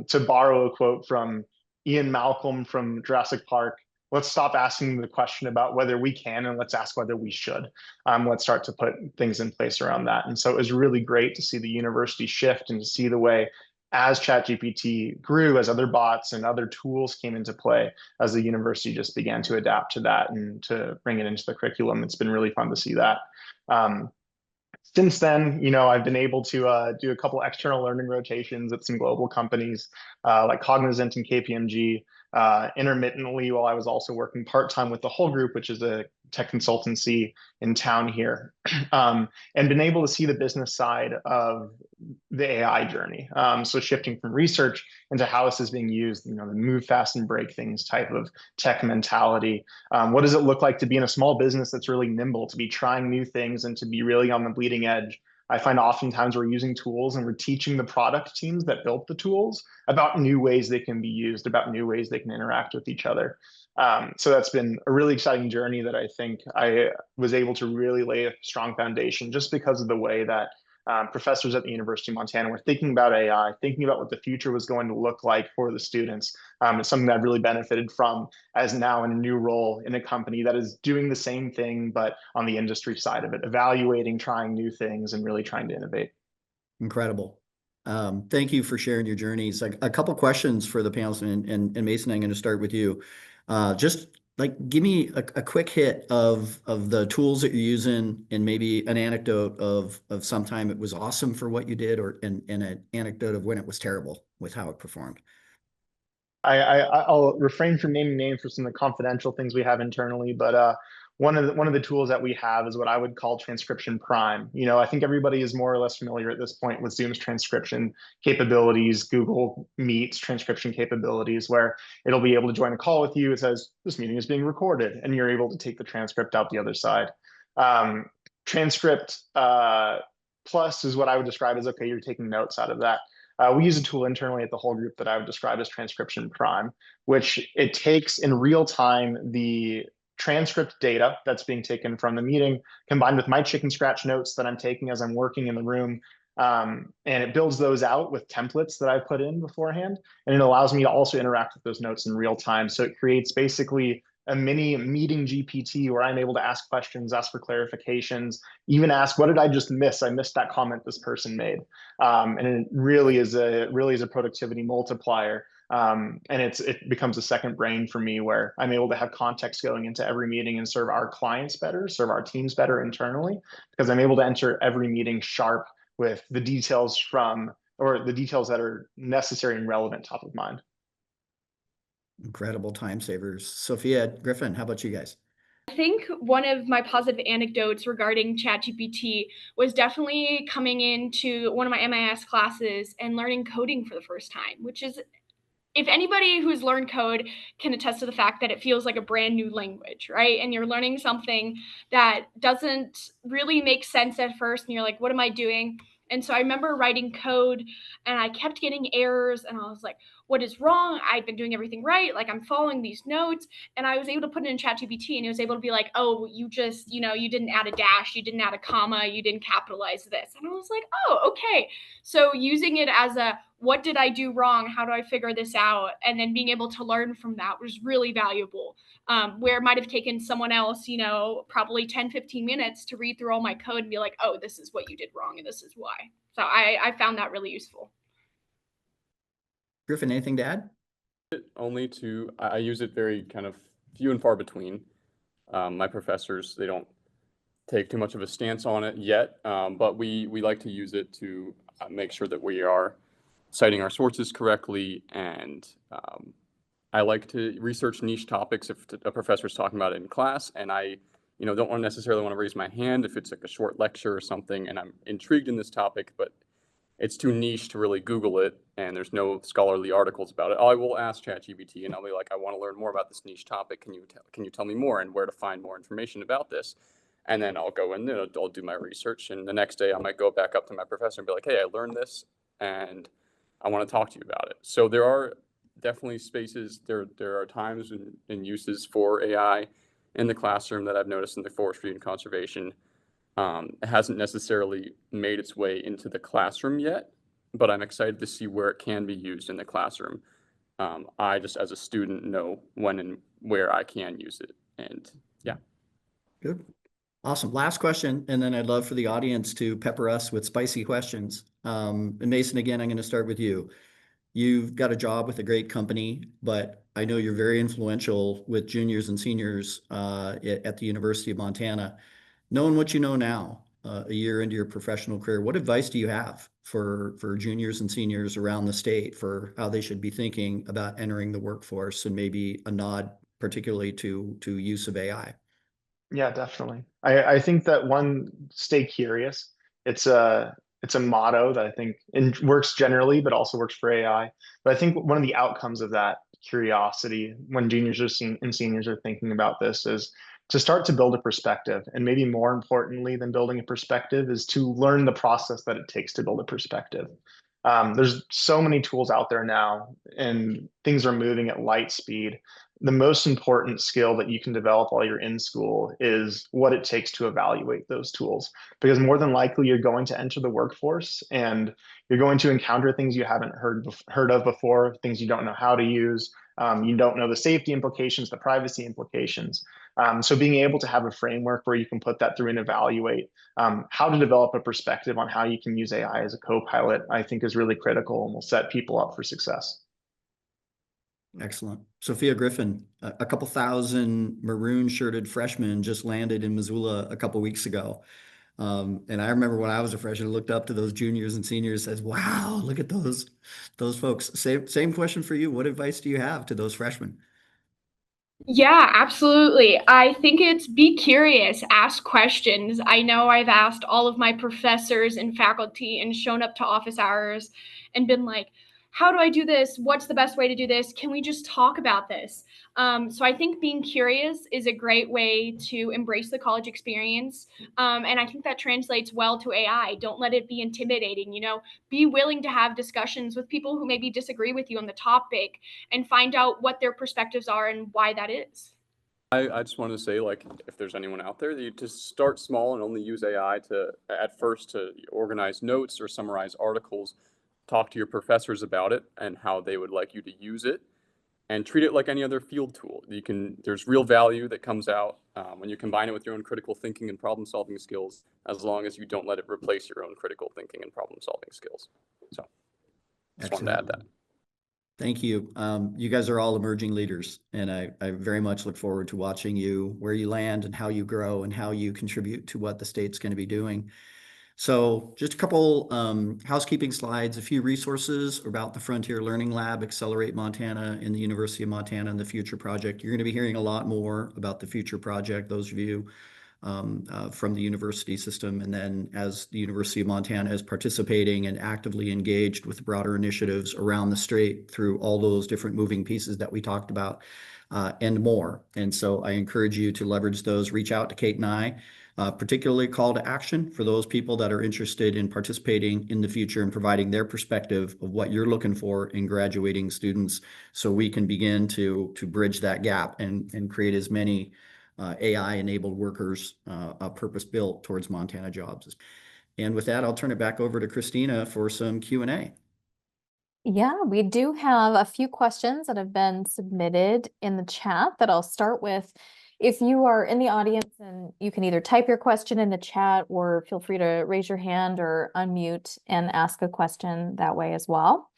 Speaker 6: To borrow a quote from Ian Malcolm from Jurassic Park, let's stop asking the question about whether we can and let's ask whether we should. Let's start to put things in place around that. And so it was really great to see the university shift and to see the way as ChatGPT grew, as other bots and other tools came into play, as the university just began to adapt to that and to bring it into the curriculum. It's been really fun to see that. Since then, I've been able to do a couple external learning rotations at some global companies like Cognizant and KPMG, intermittently while I was also working part-time with the Whole Group, which is a tech consultancy in town here, and been able to see the business side of the AI journey. So shifting from research into how this is being used, the move fast and break things type of tech mentality. What does it look like to be in a small business that's really nimble, to be trying new things and to be really on the bleeding edge? I find oftentimes we're using tools and we're teaching the product teams that built the tools about new ways they can be used, about new ways they can interact with each other. So that's been a really exciting journey that I think I was able to really lay a strong foundation just because of the way that professors at the University of Montana were thinking about AI, thinking about what the future was going to look like for the students. It's something that I've really benefited from as now in a new role in a company that is doing the same thing, but on the industry side of it, evaluating, trying new things, and really trying to innovate.
Speaker 2: Incredible. Thank you for sharing your journeys. A couple questions for the panelists, and Mason, I'm going to start with you. Just give me a quick hit of the tools that you're using, and maybe an anecdote of sometime it was awesome for what you did, or and an anecdote of when it was terrible with how it performed.
Speaker 6: I'll refrain from naming names for some of the confidential things we have internally, but one of the tools that we have is what I would call Transcription Prime. I think everybody is more or less familiar at this point with Zoom's transcription capabilities, Google Meet's transcription capabilities, where it'll be able to join a call with you. It says, this meeting is being recorded, and you're able to take the transcript out the other side. Transcript Plus is what I would describe as, okay, you're taking notes out of that. We use a tool internally at the Whole Group that I would describe as Transcription Prime, which it takes in real time the transcript data that's being taken from the meeting, combined with my chicken scratch notes that I'm taking as I'm working in the room. And it builds those out with templates that I've put in beforehand. And it allows me to also interact with those notes in real time. So it creates basically a mini meeting GPT where I'm able to ask questions, ask for clarifications, even ask, what did I just miss? I missed that comment this person made. And it really is a productivity multiplier. And it becomes a second brain for me, where I'm able to have context going into every meeting and serve our clients better, serve our teams better internally, because I'm able to enter every meeting sharp with the details that are necessary and relevant top of mind.
Speaker 2: Incredible time savers. Sophia, Griffin, how about you guys?
Speaker 5: I think one of my positive anecdotes regarding ChatGPT was definitely coming into one of my MIS classes and learning coding for the first time, which is, if anybody who's learned code can attest to the fact that it feels like a brand new language, right? And you're learning something that doesn't really make sense at first, and you're like, what am I doing? And so I remember writing code and I kept getting errors, and I was like, what is wrong? I've been doing everything right. Like, I'm following these notes. And I was able to put it in ChatGPT, and it was able to be like, oh, you just, you didn't add a dash, you didn't add a comma, you didn't capitalize this. And I was like, oh, okay. So using it as a, what did I do wrong? How do I figure this out? And then being able to learn from that was really valuable. Where it might have taken someone else, probably 10, 15 minutes to read through all my code and be like, oh, this is what you did wrong and this is why. So I found that really useful.
Speaker 2: Griffin, anything to add?
Speaker 4: I use it very kind of few and far between. My professors, they don't take too much of a stance on it yet, but we like to use it to make sure that we are citing our sources correctly, and I like to research niche topics if a professor is talking about it in class, and I don't necessarily want to raise my hand if it's like a short lecture or something, and I'm intrigued in this topic, but it's too niche to really Google it, and there's no scholarly articles about it. I will ask ChatGPT, and I'll be like, I want to learn more about this niche topic. Can you tell me more and where to find more information about this? And then I'll go in there, I'll do my research, and the next day I might go back up to my professor and be like, hey, I learned this, and I want to talk to you about it. So there are definitely spaces, there are times and uses for AI in the classroom that I've noticed in the forestry and conservation. It hasn't necessarily made its way into the classroom yet, but I'm excited to see where it can be used in the classroom. I just, as a student, know when and where I can use it. And yeah.
Speaker 2: Good. Awesome. Last question, and then I'd love for the audience to pepper us with spicy questions. And Mason, again, I'm going to start with you. You've got a job with a great company, but I know you're very influential with juniors and seniors at the University of Montana. Knowing what you know now, a year into your professional career, what advice do you have for juniors and seniors around the state for how they should be thinking about entering the workforce, and maybe a nod particularly to use of AI?
Speaker 6: Yeah, definitely. I think that one, stay curious. It's a motto that I think works generally, but also works for AI. But I think one of the outcomes of that curiosity when juniors and seniors are thinking about this is to start to build a perspective. And maybe more importantly than building a perspective is to learn the process that it takes to build a perspective. There's so many tools out there now, and things are moving at light speed. The most important skill that you can develop while you're in school is what it takes to evaluate those tools. Because more than likely, you're going to enter the workforce and you're going to encounter things you haven't heard of before, things you don't know how to use. You don't know the safety implications, the privacy implications. So being able to have a framework where you can put that through and evaluate how to develop a perspective on how you can use AI as a co-pilot, I think is really critical and will set people up for success.
Speaker 2: Excellent. Sophia Griffin, a couple thousand maroon shirted freshmen just landed in Missoula a couple weeks ago. And I remember when I was a freshman, I looked up to those juniors and seniors and said, wow, look at those folks. Same question for you. What advice do you have to those freshmen?
Speaker 5: Yeah, absolutely. I think it's be curious, ask questions. I know I've asked all of my professors and faculty and shown up to office hours and been like, how do I do this? What's the best way to do this? Can we just talk about this? So I think being curious is a great way to embrace the college experience. And I think that translates well to AI. Don't let it be intimidating. Be willing to have discussions with people who maybe disagree with you on the topic and find out what their perspectives are and why that is.
Speaker 4: I just wanted to say, like, if there's anyone out there, that you just start small and only use AI at first to organize notes or summarize articles. Talk to your professors about it and how they would like you to use it, and treat it like any other field tool. There's real value that comes out when you combine it with your own critical thinking and problem solving skills, as long as you don't let it replace your own critical thinking and problem solving skills. So just wanted to add that.
Speaker 2: Thank you. You guys are all emerging leaders, and I very much look forward to watching you, where you land and how you grow and how you contribute to what the state's going to be doing. So just a couple housekeeping slides, a few resources about the Frontier Learning Lab, Accelerate Montana, and the University of Montana and the Future Project. You're going to be hearing a lot more about the Future Project, those of you from the university system. And then as the University of Montana is participating and actively engaged with broader initiatives around the state through all those different moving pieces that we talked about and more. And so I encourage you to leverage those, reach out to Kate and I. Particularly call to action for those people that are interested in participating in the future and providing their perspective of what you're looking for in graduating students, so we can begin to bridge that gap and create as many AI-enabled workers purpose-built towards Montana jobs. And with that, I'll turn it back over to Christina for some Q&A.
Speaker 1: Yeah, we do have a few questions that have been submitted in the chat that I'll start with. If you are in the audience, and you can either type your question in the chat or feel free to raise your hand or unmute and ask a question that way as well.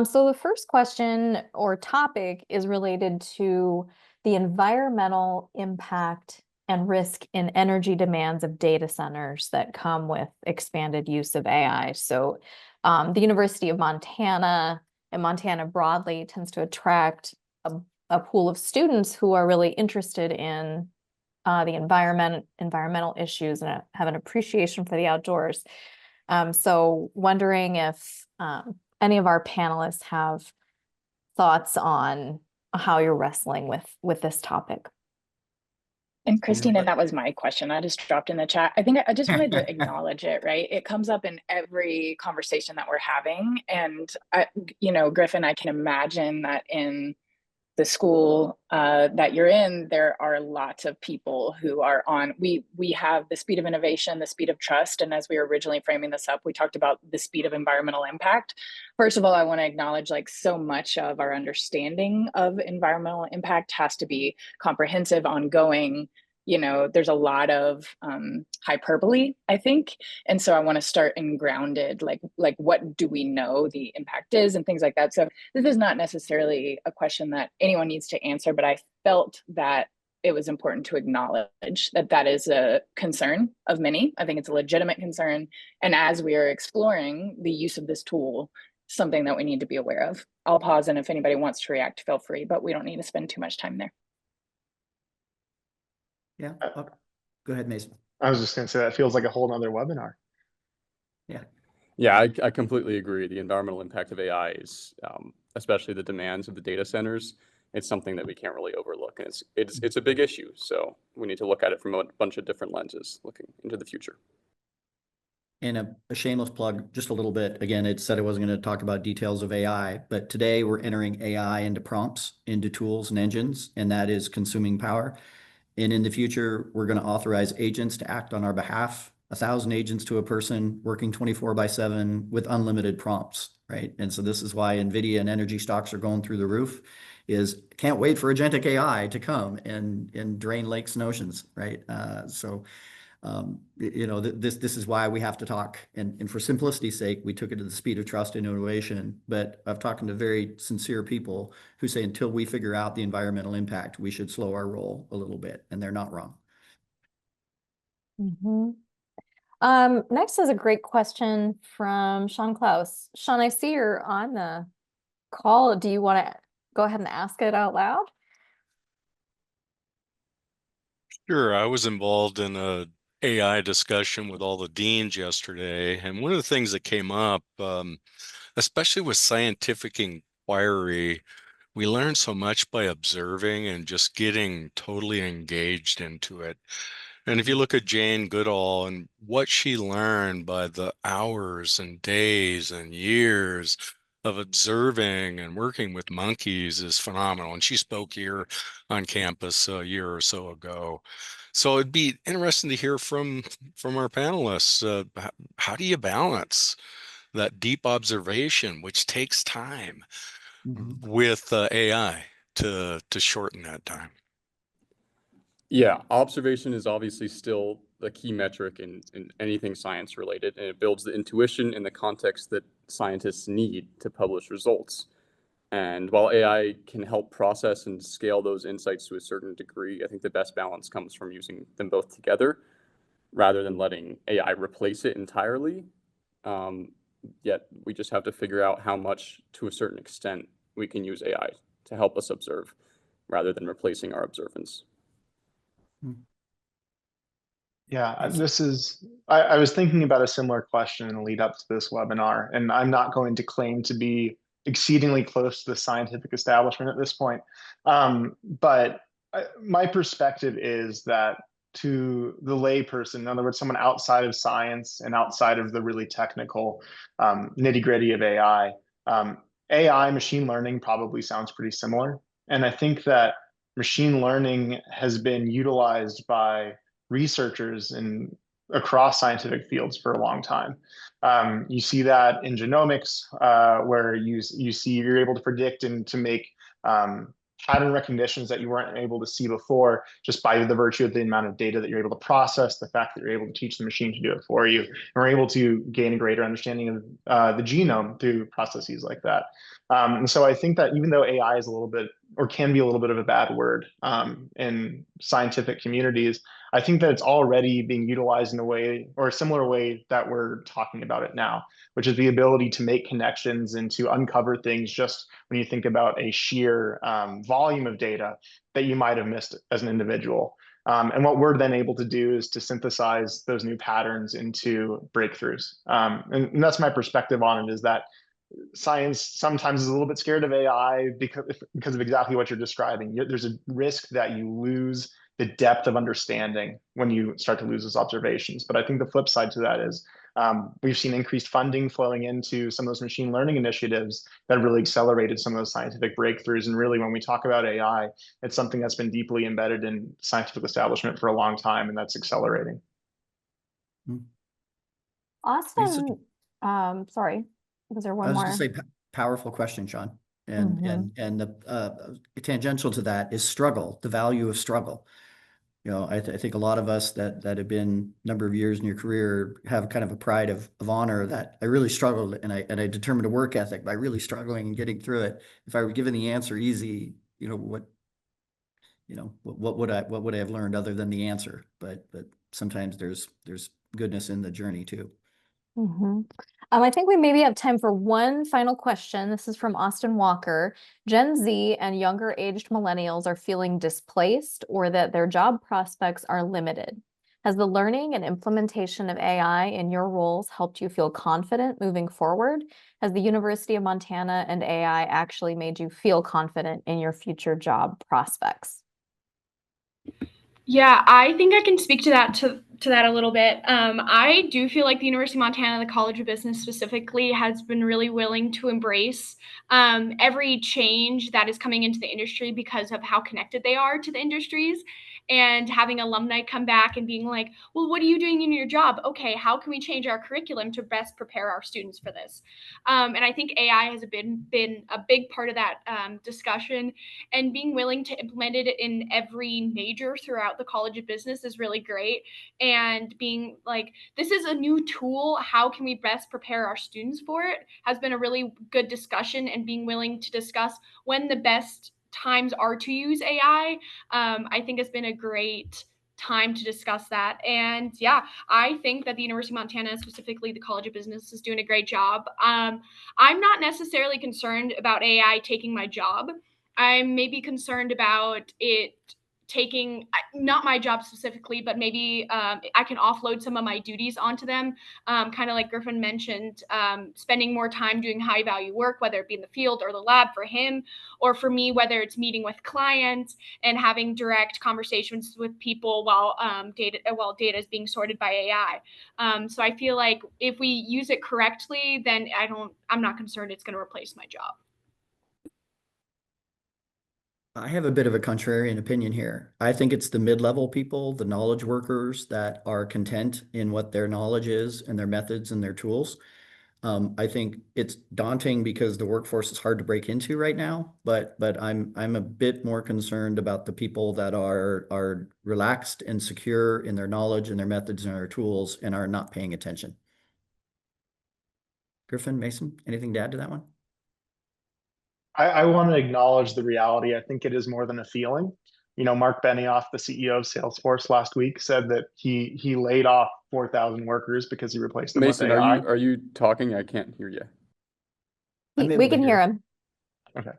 Speaker 1: So the first question or topic is related to the environmental impact and risk in energy demands of data centers that come with expanded use of AI. So the University of Montana and Montana broadly tends to attract a pool of students who are really interested in the environmental issues and have an appreciation for the outdoors. So wondering if any of our panelists have thoughts on how you're wrestling with this topic.
Speaker 3: And Christina, that was my question. I just dropped in the chat. I think I just wanted to acknowledge it, right? It comes up in every conversation that we're having. And, Griffin, I can imagine that in the school that you're in, there are lots of people who are on, we have the speed of innovation, the speed of trust. And as we were originally framing this up, we talked about the speed of environmental impact. First of all, I want to acknowledge like so much of our understanding of environmental impact has to be comprehensive, ongoing. There's a lot of hyperbole, I think. And so I want to start in grounded, like what do we know the impact is and things like that. So this is not necessarily a question that anyone needs to answer, but I felt that it was important to acknowledge that that is a concern of many. I think it's a legitimate concern. And as we are exploring the use of this tool, something that we need to be aware of. I'll pause, and if anybody wants to react, feel free, but we don't need to spend too much time there.
Speaker 2: Yeah. Okay. Go ahead, Mason.
Speaker 6: I was just going to say that feels like a whole nother webinar.
Speaker 2: Yeah.
Speaker 4: Yeah, I completely agree. The environmental impact of AI is, especially the demands of the data centers, it's something that we can't really overlook. And it's a big issue. So we need to look at it from a bunch of different lenses looking into the future.
Speaker 2: And a shameless plug, just a little bit. Again, it said I wasn't going to talk about details of AI, but today we're entering AI into prompts, into tools and engines, and that is consuming power. And in the future, we're going to authorize agents to act on our behalf, 1,000 agents to a person working 24/7 with unlimited prompts, right? And so this is why NVIDIA and energy stocks are going through the roof, is can't wait for agentic AI to come and drain lakes and oceans, right? This is why we have to talk. And for simplicity's sake, we took it to the speed of trust and innovation. But I've talked to very sincere people who say until we figure out the environmental impact, we should slow our roll a little bit. And they're not wrong.
Speaker 1: Mm-hmm. Next is a great question from Sean Klaus. Sean, I see you're on the call. Do you want to go ahead and ask it out loud?
Speaker 7: Sure. I was involved in a AI discussion with all the deans yesterday, and one of the things that came up, especially with scientific inquiry, we learn so much by observing and just getting totally engaged into it. And if you look at Jane Goodall and what she learned by the hours and days and years of observing and working with monkeys is phenomenal. And she spoke here on campus a year or so ago. So it'd be interesting to hear from our panelists. How do you balance that deep observation, which takes time, with AI to shorten that time?
Speaker 4: Yeah, observation is obviously still the key metric in anything science related, and it builds the intuition and the context that scientists need to publish results. And while AI can help process and scale those insights to a certain degree, I think the best balance comes from using them both together rather than letting AI replace it entirely. Yet we just have to figure out how much, to a certain extent, we can use AI to help us observe rather than replacing our observance.
Speaker 6: Yeah, I was thinking about a similar question in the lead up to this webinar, and I'm not going to claim to be exceedingly close to the scientific establishment at this point. But my perspective is that to the layperson, in other words, someone outside of science and outside of the really technical nitty gritty of AI, AI, machine learning probably sounds pretty similar. And I think that machine learning has been utilized by researchers across scientific fields for a long time. You see that in genomics, where you see you're able to predict and to make pattern recognitions that you weren't able to see before, just by the virtue of the amount of data that you're able to process, the fact that you're able to teach the machine to do it for you, and we're able to gain a greater understanding of the genome through processes like that. And so I think that even though AI is a little bit, or can be a little bit of a bad word in scientific communities, I think that it's already being utilized in a way or a similar way that we're talking about it now, which is the ability to make connections and to uncover things just when you think about a sheer volume of data that you might have missed as an individual. And what we're then able to do is to synthesize those new patterns into breakthroughs. And that's my perspective on it, is that science sometimes is a little bit scared of AI because of exactly what you're describing. There's a risk that you lose the depth of understanding when you start to lose those observations. But I think the flip side to that is we've seen increased funding flowing into some of those machine learning initiatives that really accelerated some of those scientific breakthroughs. And really, when we talk about AI, it's something that's been deeply embedded in scientific establishment for a long time, and that's accelerating.
Speaker 1: Austin, sorry, was there one
Speaker 2: I was
Speaker 1: more?
Speaker 2: going to say powerful question, Sean. And the tangential to that is struggle, the value of struggle. You know, I think a lot of us that have been a number of years in your career have kind of a pride of honor that I really struggled, and I determined a work ethic by really struggling and getting through it. If I were given the answer easy, what would I have learned other than the answer? But sometimes there's goodness in the journey too.
Speaker 1: I think we maybe have time for one final question. This is from Austin Walker. Gen Z and younger aged millennials are feeling displaced or that their job prospects are limited. Has the learning and implementation of AI in your roles helped you feel confident moving forward? Has the University of Montana and AI actually made you feel confident in your future job prospects?
Speaker 5: Yeah, I think I can speak to that a little bit. I do feel like the University of Montana, the College of Business specifically, has been really willing to embrace every change that is coming into the industry because of how connected they are to the industries. And having alumni come back and being like, well, what are you doing in your job? Okay, how can we change our curriculum to best prepare our students for this? And I think AI has been a big part of that discussion, and being willing to implement it in every major throughout the College of Business is really great. And being like, this is a new tool, how can we best prepare our students for it, has been a really good discussion. And being willing to discuss when the best times are to use AI, I think has been a great time to discuss that. And yeah, I think that the University of Montana, specifically the College of Business, is doing a great job. I'm not necessarily concerned about AI taking my job. I'm maybe concerned about it taking, not my job specifically, but maybe I can offload some of my duties onto them. Kind of like Griffin mentioned, spending more time doing high value work, whether it be in the field or the lab for him, or for me, whether it's meeting with clients and having direct conversations with people while data is being sorted by AI. So I feel like if we use it correctly, then I'm not concerned it's going to replace my job.
Speaker 2: I have a bit of a contrarian opinion here. I think it's the mid-level people, the knowledge workers that are content in what their knowledge is and their methods and their tools. I think it's daunting because the workforce is hard to break into right now, but I'm a bit more concerned about the people that are relaxed and secure in their knowledge and their methods and their tools and are not paying attention. Griffin, Mason, anything to add to that one?
Speaker 6: I want to acknowledge the reality. I think it is more than a feeling. Mark Benioff, the CEO of Salesforce, last week said that he laid off 4,000 workers because he replaced them
Speaker 4: Mason,
Speaker 6: with AI.
Speaker 4: are you talking? I can't hear you.
Speaker 1: We can hear him.
Speaker 6: Okay.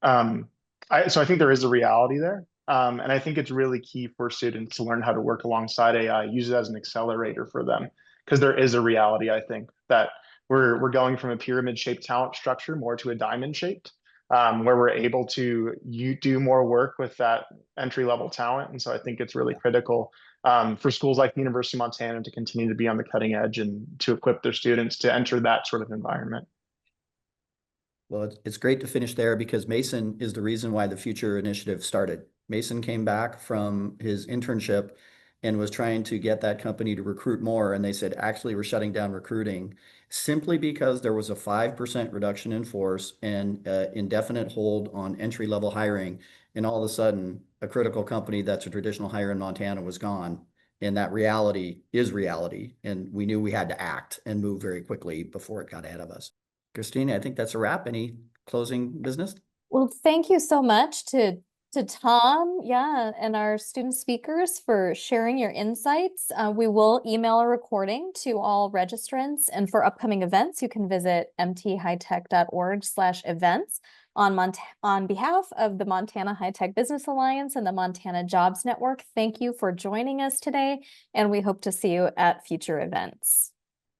Speaker 6: So I think there is a reality there. And I think it's really key for students to learn how to work alongside AI, use it as an accelerator for them. Because there is a reality, I think, that we're going from a pyramid-shaped talent structure more to a diamond-shaped, where we're able to do more work with that entry-level talent. And so I think it's really critical for schools like the University of Montana to continue to be on the cutting edge and to equip their students to enter that sort of environment.
Speaker 2: Well, it's great to finish there because Mason is the reason why the Future Initiative started. Mason came back from his internship and was trying to get that company to recruit more. And they said, actually, we're shutting down recruiting simply because there was a 5% reduction in force and indefinite hold on entry-level hiring. And all of a sudden, a critical company that's a traditional hire in Montana was gone. And that reality is reality. And we knew we had to act and move very quickly before it got ahead of us. Christina, I think that's a wrap. Any closing business?
Speaker 1: Well, thank you so much to Tom, and our student speakers for sharing your insights. We will email a recording to all registrants, and for upcoming events, you can visit mthightech.org/events. On behalf of the Montana High Tech Business Alliance and the Montana Jobs Network, thank you for joining us today, and we hope to see you at future events.